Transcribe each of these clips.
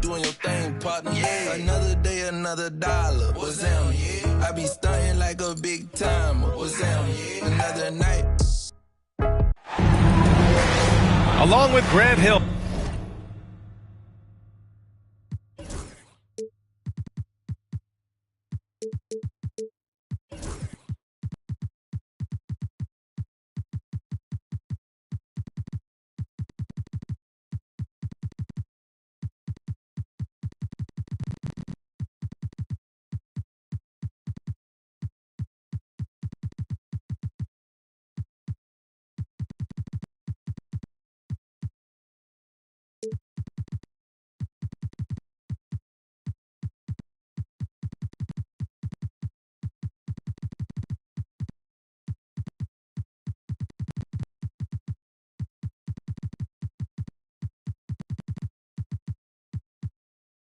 Doing your thing, partner. Yeah. Another day, another dollar. What's that? Yeah. I be stunting like a big timer. What's that? Yeah. Another night. Along with Grant Hill.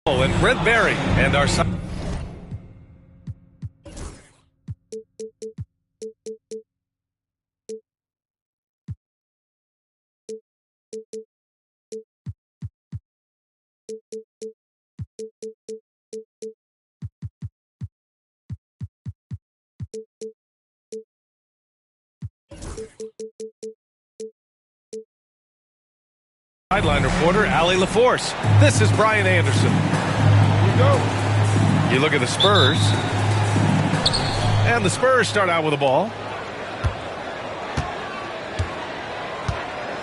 And Brent Berry and our sideline reporter, Allie LaForce. This is Brian Anderson. You look at the Spurs, and the Spurs start out with the ball.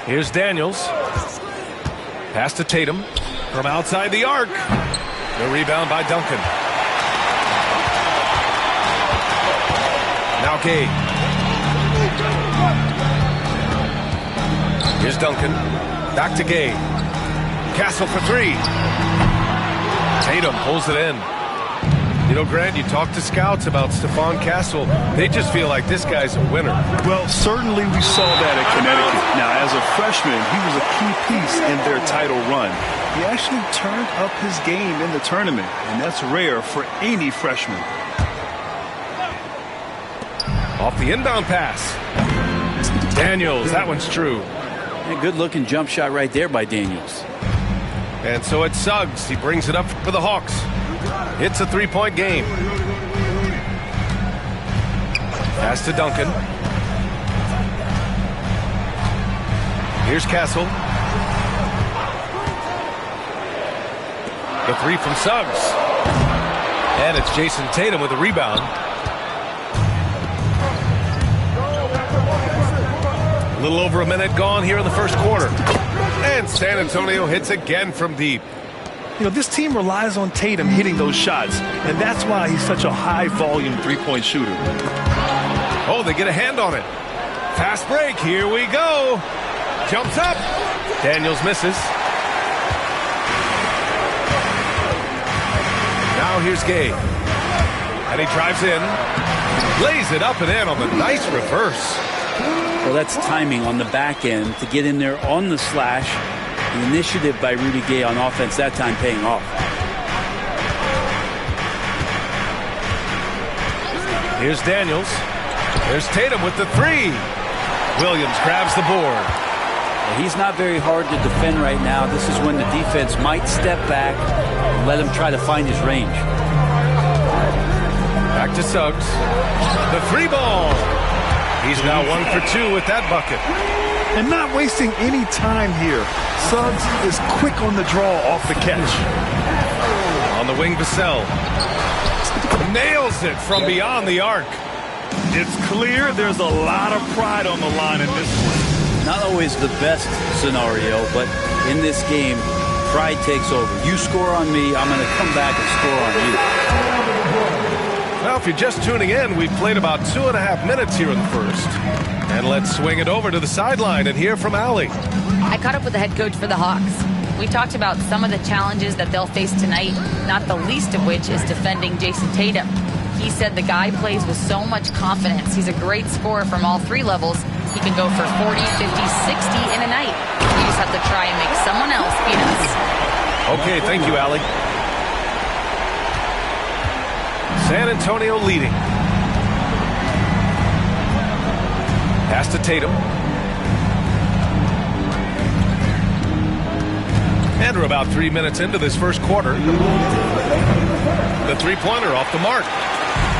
Here's Daniels. Pass to Tatum from outside the arc. The rebound by Duncan. Now Gay. Here's Duncan. Back to Gay. Castle for three. Tatum pulls it in. You know, Grant, you talk to scouts about Stephon Castle. They just feel like this guy's a winner. Well, certainly we saw that at Connecticut. Now, as a freshman, he was a key piece in their title run. He actually turned up his game in the tournament, and that's rare for any freshman. Off the inbound pass. Daniels, that one's true. A good-looking jump shot right there by Daniels. And so it's Suggs. He brings it up for the Hawks. It's a three-point game. Pass to Duncan. Here's Castle. The three from Suggs. And it's Jason Tatum with the rebound. A little over a minute gone here in the first quarter. And San Antonio hits again from deep. You know, this team relies on Tatum hitting those shots, and that's why he's such a high-volume three-point shooter. Oh, they get a hand on it. Fast break. Here we go. Jumps up. Daniels misses. Now here's Gay. And he drives in. Lays it up and in on the nice reverse. Well, that's timing on the back end to get in there on the slash. The initiative by Rudy Gay on offense that time paying off. Here's Daniels. There's Tatum with the three. Williams grabs the board. Well, he's not very hard to defend right now. This is when the defense might step back and let him try to find his range. Back to Suggs. The three ball. He's now 1 for 2 with that bucket. And not wasting any time here. Suggs is quick on the draw off the catch. On the wing, Vassell. Nails it from beyond the arc. It's clear there's a lot of pride on the line in this one. Not always the best scenario, but in this game, pride takes over. You score on me, I'm going to come back and score on you. Well, if you're just tuning in, we've played about 2.5 minutes here in the first. And let's swing it over to the sideline and hear from Allie. I caught up with the head coach for the Hawks. We talked about some of the challenges that they'll face tonight, not the least of which is defending Jason Tatum. He said the guy plays with so much confidence. He's a great scorer from all three levels. He can go for 40, 50, 60 in a night. We just have to try and make someone else beat us. Okay, thank you, Allie. San Antonio leading. Pass to Tatum. And we're about 3 minutes into this first quarter. The three-pointer off the mark.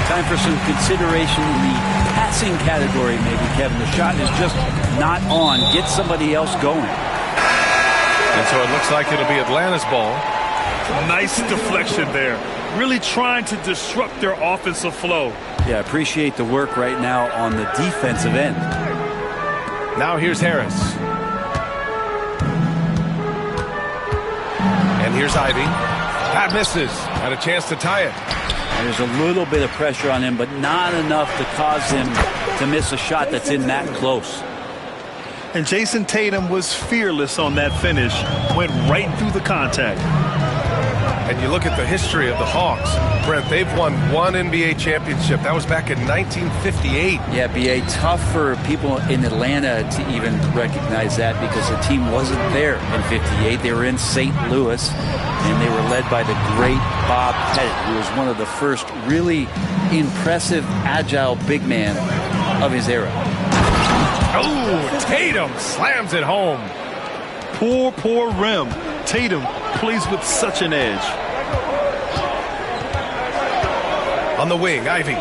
Time for some consideration in the passing category, maybe, Kevin. The shot is just not on. Get somebody else going. And so it looks like it'll be Atlanta's ball. Nice deflection there. Really trying to disrupt their offensive flow. Yeah, appreciate the work right now on the defensive end. Now here's Harris. And here's Ivy. That misses. Had a chance to tie it. There's a little bit of pressure on him, but not enough to cause him to miss a shot that's in that close. And Jason Tatum was fearless on that finish. Went right through the contact. And you look at the history of the Hawks. Brent, they've won one NBA championship. That was back in 1958. Yeah, B.A., tough for people in Atlanta to even recognize that because the team wasn't there in 58. They were in St. Louis, and they were led by the great Bob Pettit, who was one of the first really impressive, agile big man of his era. Oh, Tatum slams it home. Poor rim. Tatum plays with such an edge. On the wing, Ivy.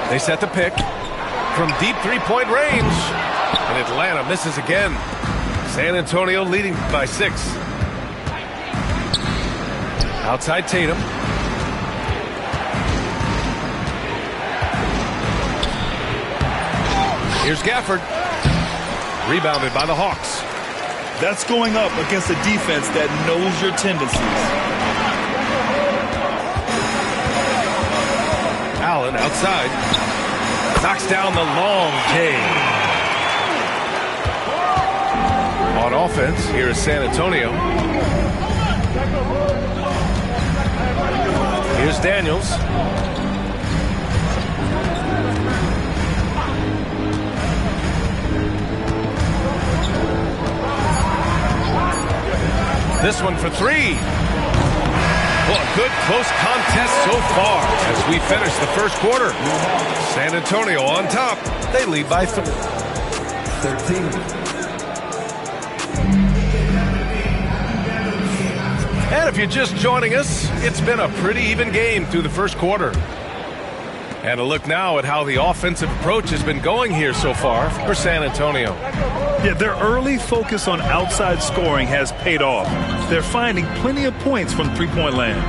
They set the pick from deep three-point range. And Atlanta misses again. San Antonio leading by 6. Outside Tatum. Here's Gafford. Rebounded by the Hawks. That's going up against a defense that knows your tendencies. Allen outside. Knocks down the long J. On offense, here is San Antonio. Here's Daniels. This one for 3. Well, a good close contest so far as we finish the first quarter. San Antonio on top. They lead by 13. And if you're just joining us, it's been a pretty even game through the first quarter. And a look now at how the offensive approach has been going here so far for San Antonio. Yeah, their early focus on outside scoring has paid off. They're finding plenty of points from three-point land.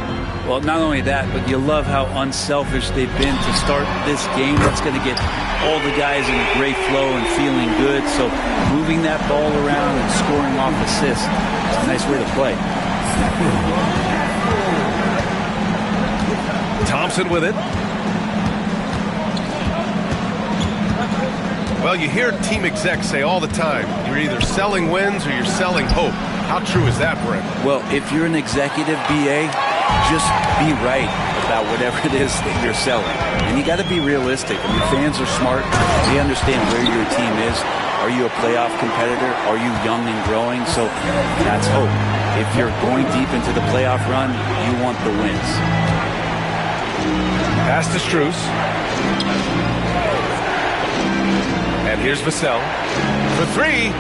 Well, not only that, but you love how unselfish they've been to start this game. That's going to get all the guys in a great flow and feeling good. So moving that ball around and scoring off assists is a nice way to play. Thompson with it. Well, you hear team execs say all the time, you're either selling wins or you're selling hope. How true is that, Brent? Well, if you're an executive, BA, just be right about whatever it is that you're selling. And you got to be realistic. I mean, fans are smart. They understand where your team is. Are you a playoff competitor? Are you young and growing? So that's hope. If you're going deep into the playoff run, you want the wins. Pass to Strus. And here's Vassell for 3.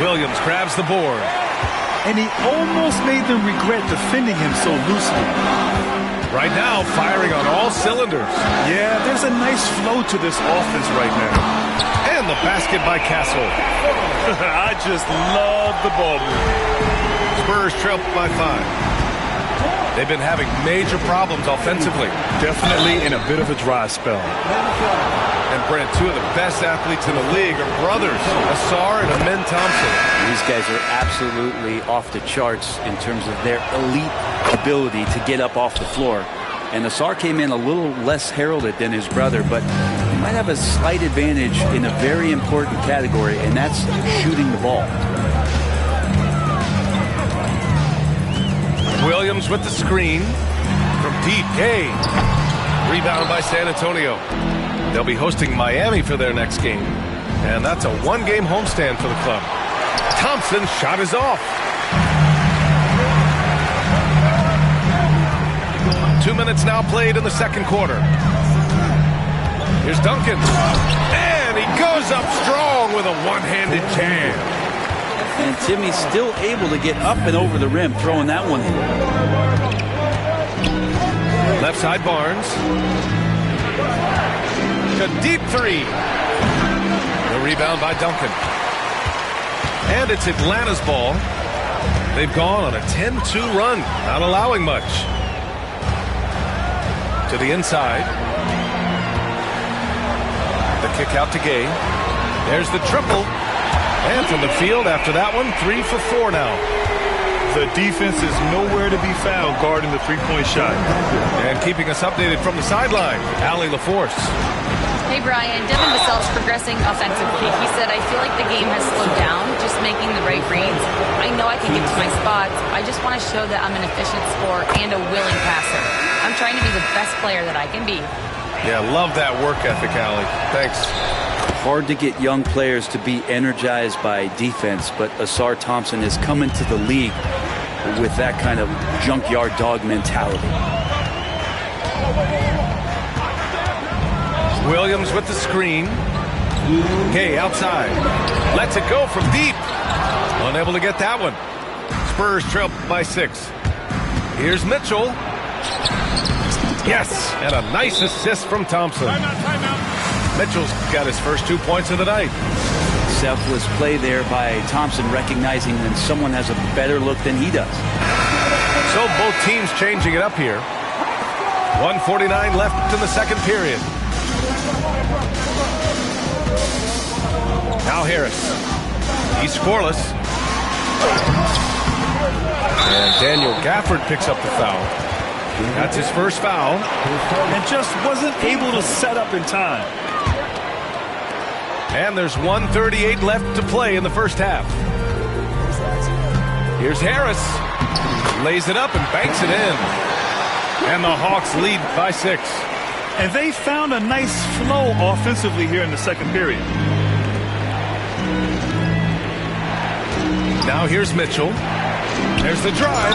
Williams grabs the board. And he almost made them regret defending him so loosely. Right now, firing on all cylinders. Yeah, there's a nice flow to this offense right now. And the basket by Castle. I just love the ball move. Spurs trail by 5. They've been having major problems offensively. Definitely in a bit of a dry spell. And Brent, 2 of the best athletes in the league are brothers, Asar and Amin Thompson. These guys are absolutely off the charts in terms of their elite ability to get up off the floor. And Asar came in a little less heralded than his brother, but he might have a slight advantage in a very important category, and that's shooting the ball. Williams with the screen from deep. Gay. Rebound by San Antonio. They'll be hosting Miami for their next game. And that's a 1-game homestand for the club. Thompson's shot is off. 2 minutes now played in the second quarter. Here's Duncan. And he goes up strong with a one-handed jam. And Timmy's still able to get up and over the rim, throwing that one in. Left side Barnes. A deep three. The rebound by Duncan. And it's Atlanta's ball. They've gone on a 10-2 run, not allowing much. To the inside. The kick out to Gay. There's the triple. And from the field after that one, 3 for 4 now. The defense is nowhere to be found guarding the three-point shot. And keeping us updated from the sideline, Allie LaForce. Hey, Brian, Devin Vassell's progressing offensively. He said, I feel like the game has slowed down, just making the right reads. I know I can get to my spots. I just want to show that I'm an efficient scorer and a willing passer. I'm trying to be the best player that I can be. Yeah, love that work ethic, Allie. Thanks. Hard to get young players to be energized by defense, but Asar Thompson is coming to the league with that kind of junkyard dog mentality. Williams with the screen. Gay outside. Lets it go from deep. Unable to get that one. Spurs trail by 6. Here's Mitchell. Yes, and a nice assist from Thompson. Mitchell's got his first 2 points of the night. Selfless play there by Thompson, recognizing when someone has a better look than he does. So both teams changing it up here. 1:49 left in the second period. Now Harris. He's scoreless. And Daniel Gafford picks up the foul. That's his first foul. And just wasn't able to set up in time. And there's 1:38 left to play in the first half. Here's Harris. Lays it up and banks it in. And the Hawks lead by 6. And they found a nice flow offensively here in the second period. Now here's Mitchell. There's the drive.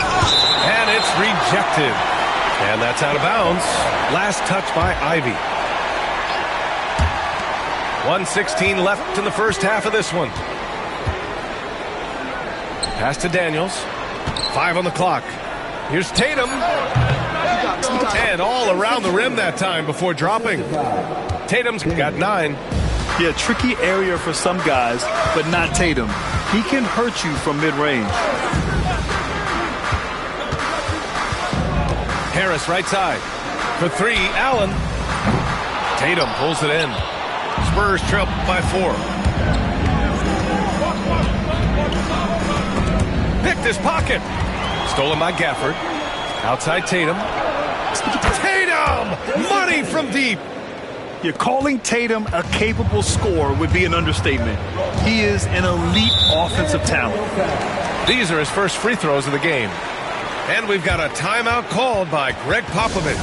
And it's rejected. And that's out of bounds. Last touch by Ivy. 1:16 left in the first half of this one. Pass to Daniels. 5 on the clock. Here's Tatum. And all around the rim that time before dropping. Tatum's got 9. Yeah, tricky area for some guys, but not Tatum. He can hurt you from mid-range. Harris right side. For 3, Allen. Tatum pulls it in. Spurs trail by 4. Picked his pocket. Stolen by Gafford. Outside Tatum. Tatum! Money from deep. You're calling Tatum a capable scorer would be an understatement. He is an elite offensive talent. These are his first free throws of the game. And we've got a timeout called by Greg Popovich.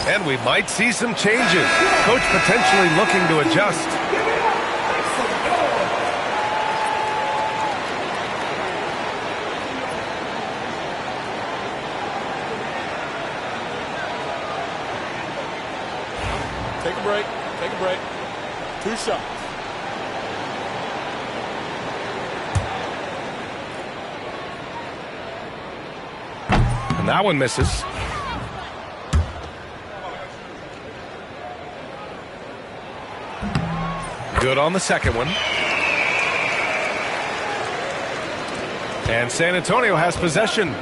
And we might see some changes. Coach potentially looking to adjust. Take a break. Take a break. 2 shots. And that one misses. Good on the second one. And San Antonio has possession.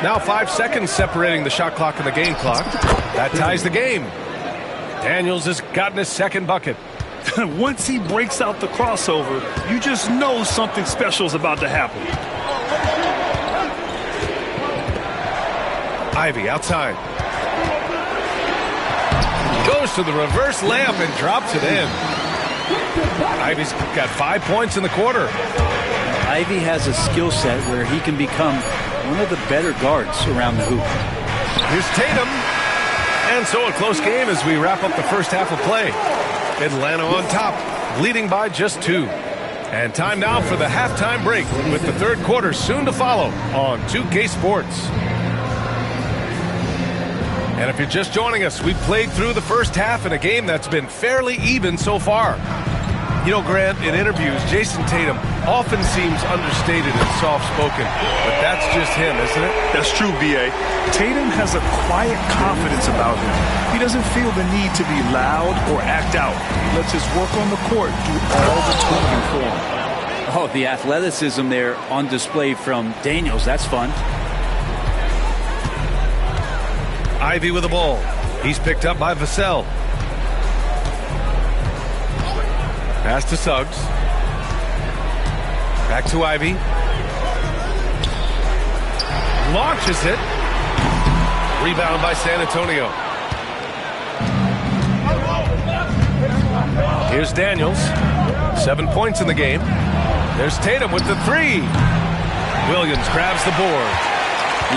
Now 5 seconds separating the shot clock and the game clock. That ties the game. Daniels has gotten his second bucket. Once he breaks out the crossover, you just know something special is about to happen. Ivy outside. Goes to the reverse layup and drops it in. Ivy's got 5 points in the quarter. Ivy has a skill set where he can become one of the better guards around the hoop. Here's Tatum. And so a close game as we wrap up the first half of play. Atlanta on top, leading by just 2. And time now for the halftime break with the third quarter soon to follow on 2K Sports. And if you're just joining us, we've played through the first half in a game that's been fairly even so far. You know, Grant, in interviews, Jason Tatum often seems understated and soft-spoken, but that's just him, isn't it? That's true, B.A. Tatum has a quiet confidence about him. He doesn't feel the need to be loud or act out. He lets his work on the court do all the talking for him. Oh, the athleticism there on display from Daniels. That's fun. Ivy with the ball. He's picked up by Vassell. Pass to Suggs. Back to Ivy. Launches it. Rebound by San Antonio. Here's Daniels. 7 points in the game. There's Tatum with the three. Williams grabs the board.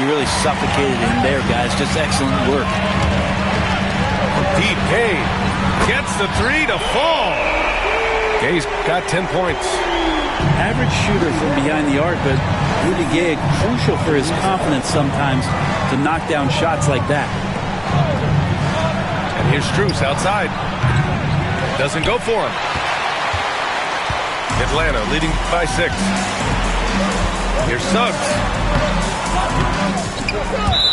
You really suffocated him there, guys. Just excellent work. Deep Gay gets the three to fall. Gay's got 10 points. Average shooter from behind the arc, but Rudy Gay crucial for his confidence sometimes to knock down shots like that. And here's Strus outside. Doesn't go for him. Atlanta leading by 6. Here's Suggs.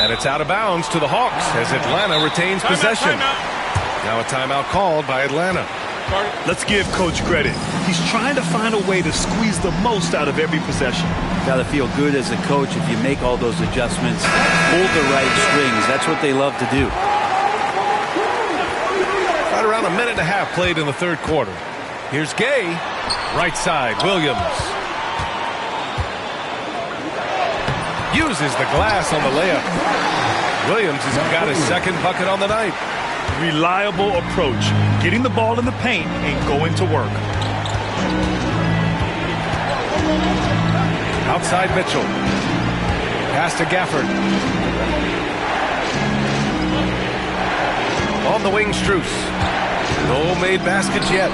And it's out of bounds to the Hawks as Atlanta retains possession. Now a timeout called by Atlanta. Let's give Coach credit. He's trying to find a way to squeeze the most out of every possession. Got to feel good as a coach if you make all those adjustments, pull the right strings. That's what they love to do. Right around a minute and a half played in the third quarter. Here's Gay. Right side, Williams. Uses the glass on the layup. Williams has got his second bucket on the night. Reliable approach. Getting the ball in the paint and going to work. Outside Mitchell. Pass to Gafford. On the wing, Strus. No made baskets yet.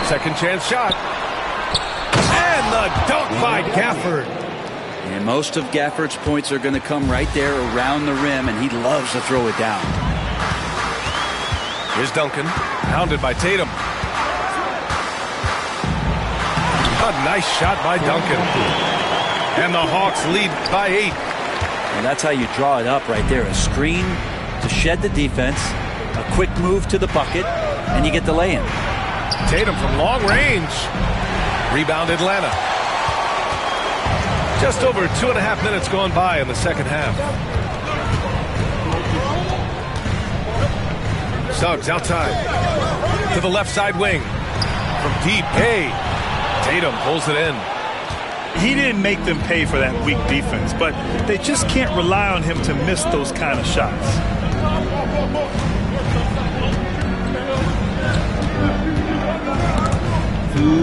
Second chance shot. And the dunk by Gafford. And most of Gafford's points are going to come right there around the rim, and he loves to throw it down. Here's Duncan, pounded by Tatum. A nice shot by Duncan. And the Hawks lead by 8. And that's how you draw it up right there. A screen to shed the defense, a quick move to the bucket, and you get the lay-in. Tatum from long range. Rebound Atlanta. Just over 2.5 minutes gone by in the second half. Suggs outside to the left side wing. From deep, Gay. Tatum pulls it in. He didn't make them pay for that weak defense, but they just can't rely on him to miss those kind of shots.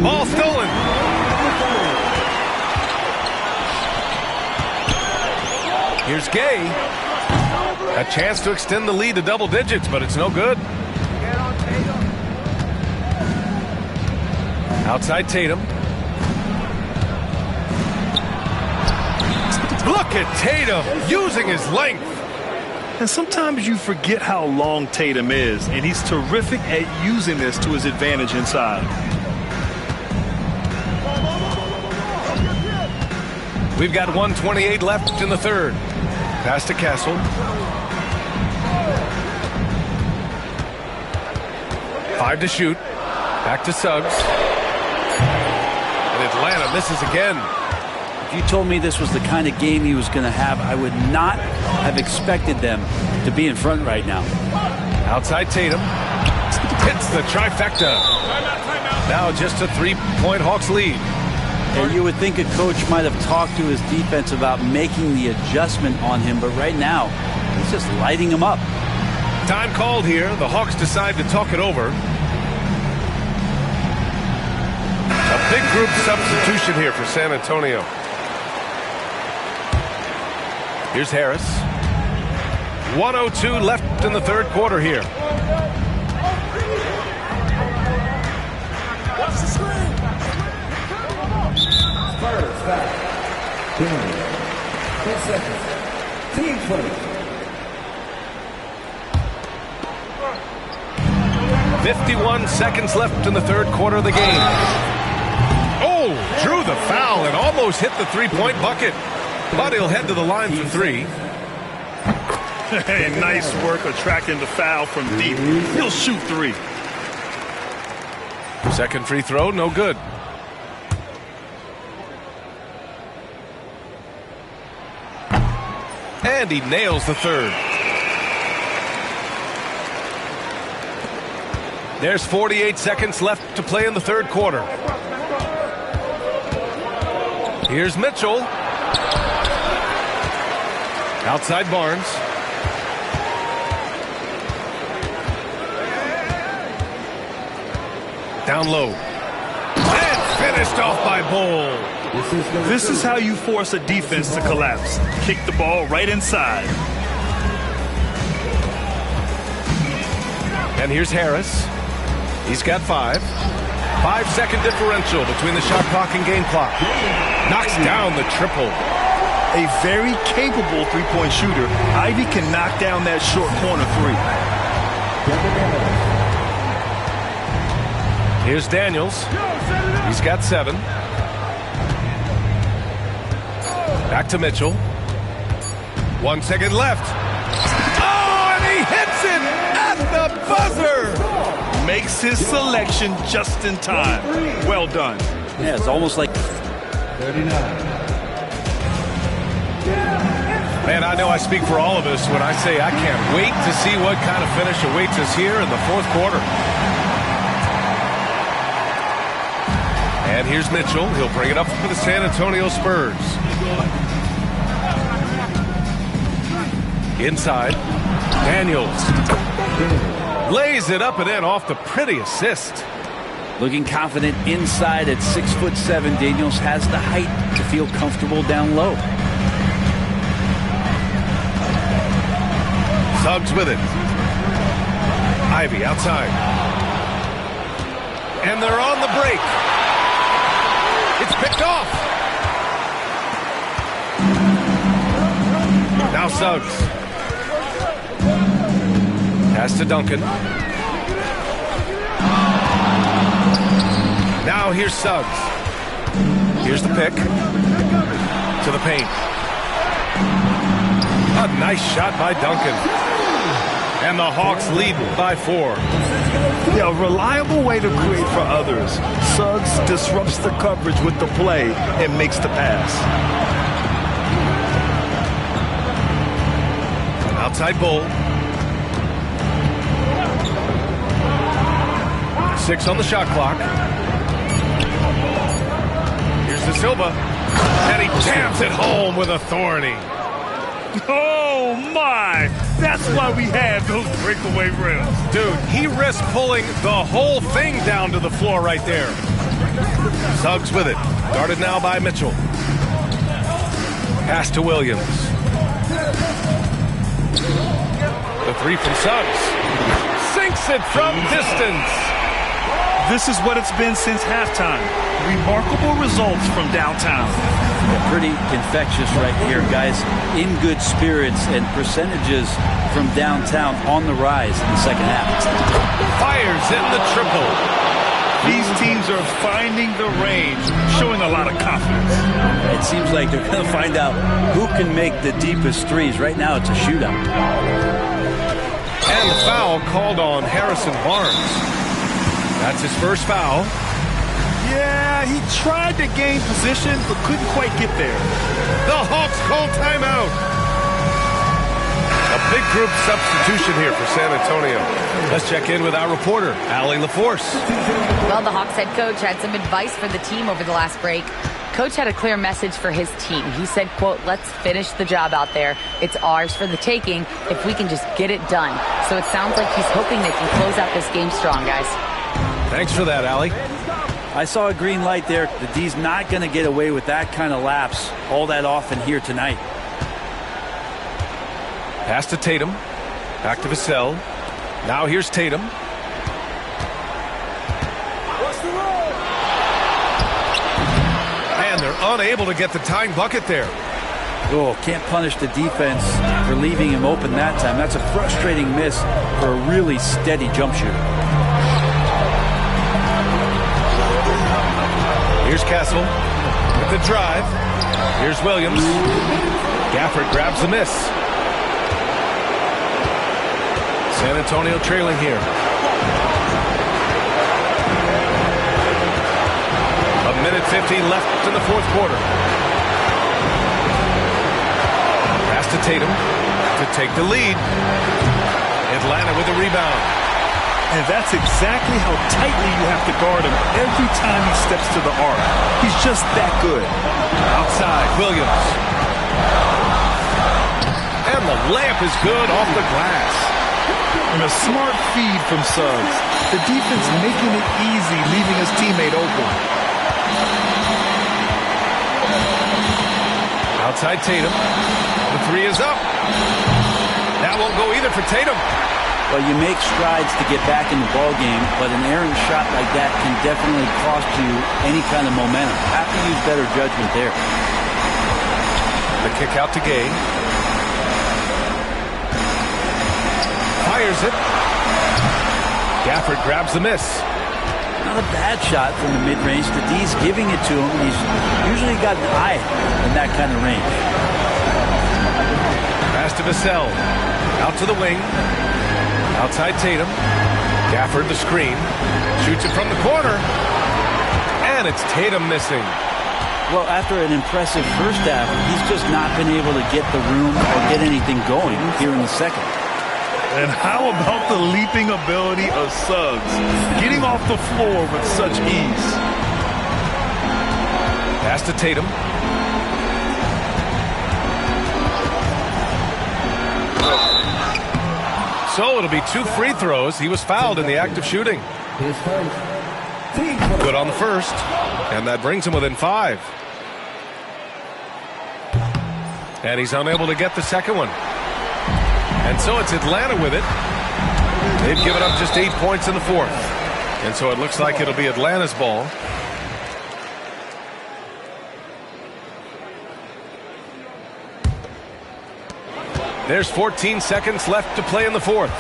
Ball stolen. Here's Gay. A chance to extend the lead to double digits, but it's no good. Outside Tatum. Look at Tatum using his length. And sometimes you forget how long Tatum is, and he's terrific at using this to his advantage inside. We've got 1:28 left in the third. Pass to Castle. Five to shoot. Back to Suggs. And Atlanta misses again. If you told me this was the kind of game he was going to have, I would not have expected them to be in front right now. Outside Tatum. Hits the trifecta. Now just a 3-point Hawks lead. And you would think a coach might have talked to his defense about making the adjustment on him, but right now, he's just lighting him up. Time called here. The Hawks decide to talk it over. A big group substitution here for San Antonio. Here's Harris. 1:02 left in the third quarter here. Watch the screen. First back. 10 seconds. Team play. 51 seconds left in the third quarter of the game. Oh, drew the foul and almost hit the three-point bucket. But he'll head to the line for three. Hey, nice work attracting the foul from deep. He'll shoot three. Second free throw, no good. And he nails the third. There's 48 seconds left to play in the third quarter. Here's Mitchell. Outside Barnes. Down low. And finished off by Bull. This is how you force a defense to collapse. Kick the ball right inside. And here's Harris. He's got 5. 5-second differential between the shot clock and game clock. Knocks down the triple. A very capable three-point shooter. Ivy can knock down that short corner three. Here's Daniels. He's got 7. Back to Mitchell. 1 second left. Oh, and he hits it at the buzzer. Makes his selection just in time. Well done. Yeah, it's almost like 39. Man, I know I speak for all of us when I say I can't wait to see what kind of finish awaits us here in the fourth quarter. And here's Mitchell. He'll bring it up for the San Antonio Spurs. Inside. Daniels. Lays it up and in off the pretty assist. looking confident inside at 6'7". Daniels has the height to feel comfortable down low. Suggs with it. Ivy outside. And they're on the break. It's picked off. Now Suggs. Pass to Duncan. Now here's Suggs. Here's the pick. To the paint. A nice shot by Duncan. And the Hawks lead by 4. Yeah, a reliable way to create for others. Suggs disrupts the coverage with the play and makes the pass. Outside Bull. 6 on the shot clock. Here's De Silva. And he jams it home with authority. Oh, my! That's why we have those breakaway rims. Dude, he risked pulling the whole thing down to the floor right there. Suggs with it. Guarded now by Mitchell. Pass to Williams. The three from Suggs. Sinks it from distance. This is what it's been since halftime. Remarkable results from downtown. Pretty infectious right here, guys. In good spirits and percentages from downtown on the rise in the second half. Fires in the triple. These teams are finding the range, showing a lot of confidence. It seems like they're going to find out who can make the deepest threes. Right now, it's a shootout. And the foul called on Harrison Barnes. That's his first foul. Yeah, he tried to gain position, but couldn't quite get there. The Hawks call timeout. A big group substitution here for San Antonio. Let's check in with our reporter, Allie LaForce. Well, the Hawks head coach had some advice for the team over the last break. Coach had a clear message for his team. He said, quote, "Let's finish the job out there. It's ours for the taking if we can just get it done." So it sounds like he's hoping they can close out this game strong, guys. Thanks for that, Allie. I saw a green light there. The D's not going to get away with that kind of lapse all that often here tonight. Pass to Tatum. Back to Vassell. Now here's Tatum. And they're unable to get the tying bucket there. Oh, can't punish the defense for leaving him open that time. That's a frustrating miss for a really steady jump shooter. Here's Castle with the drive. Here's Williams. Gafford grabs the miss. San Antonio trailing here. A minute 15 left in the fourth quarter. Pass to Tatum to take the lead. Atlanta with the rebound. And that's exactly how tightly you have to guard him every time he steps to the arc. He's just that good. Outside, Williams. And the layup is good off the glass. And a smart feed from Suggs. The defense making it easy, leaving his teammate open. Outside Tatum. The three is up. That won't go either for Tatum. Well, you make strides to get back in the ball game, but an errant shot like that can definitely cost you any kind of momentum. Have to use better judgment there. The kick out to Gay. Fires it. Gafford grabs the miss. Not a bad shot from the mid-range. The D's giving it to him. He's usually got an eye in that kind of range. Pass to Vassell. Out to the wing. Outside Tatum. Gafford the screen. Shoots it from the corner. And it's Tatum missing. Well, after an impressive first half, he's just not been able to get the room or get anything going here in the second. And how about the leaping ability of Suggs? Getting off the floor with such ease. Pass to Tatum. So it'll be 2 free throws. He was fouled in the act of shooting. His first. Team Good on the first. And that brings him within 5. And he's unable to get the second one. And so it's Atlanta with it. They've given up just 8 points in the fourth. And so it looks like it'll be Atlanta's ball. There's 14 seconds left to play in the fourth.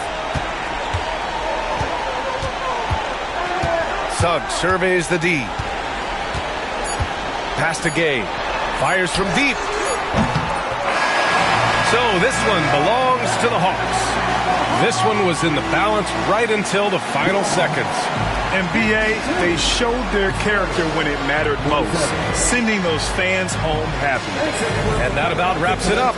Suggs surveys the D. Pass to Gay. Fires from deep. So this one belongs to the Hawks. This one was in the balance right until the final seconds. And B.A., they showed their character when it mattered most, sending those fans home happy. And that about wraps it up.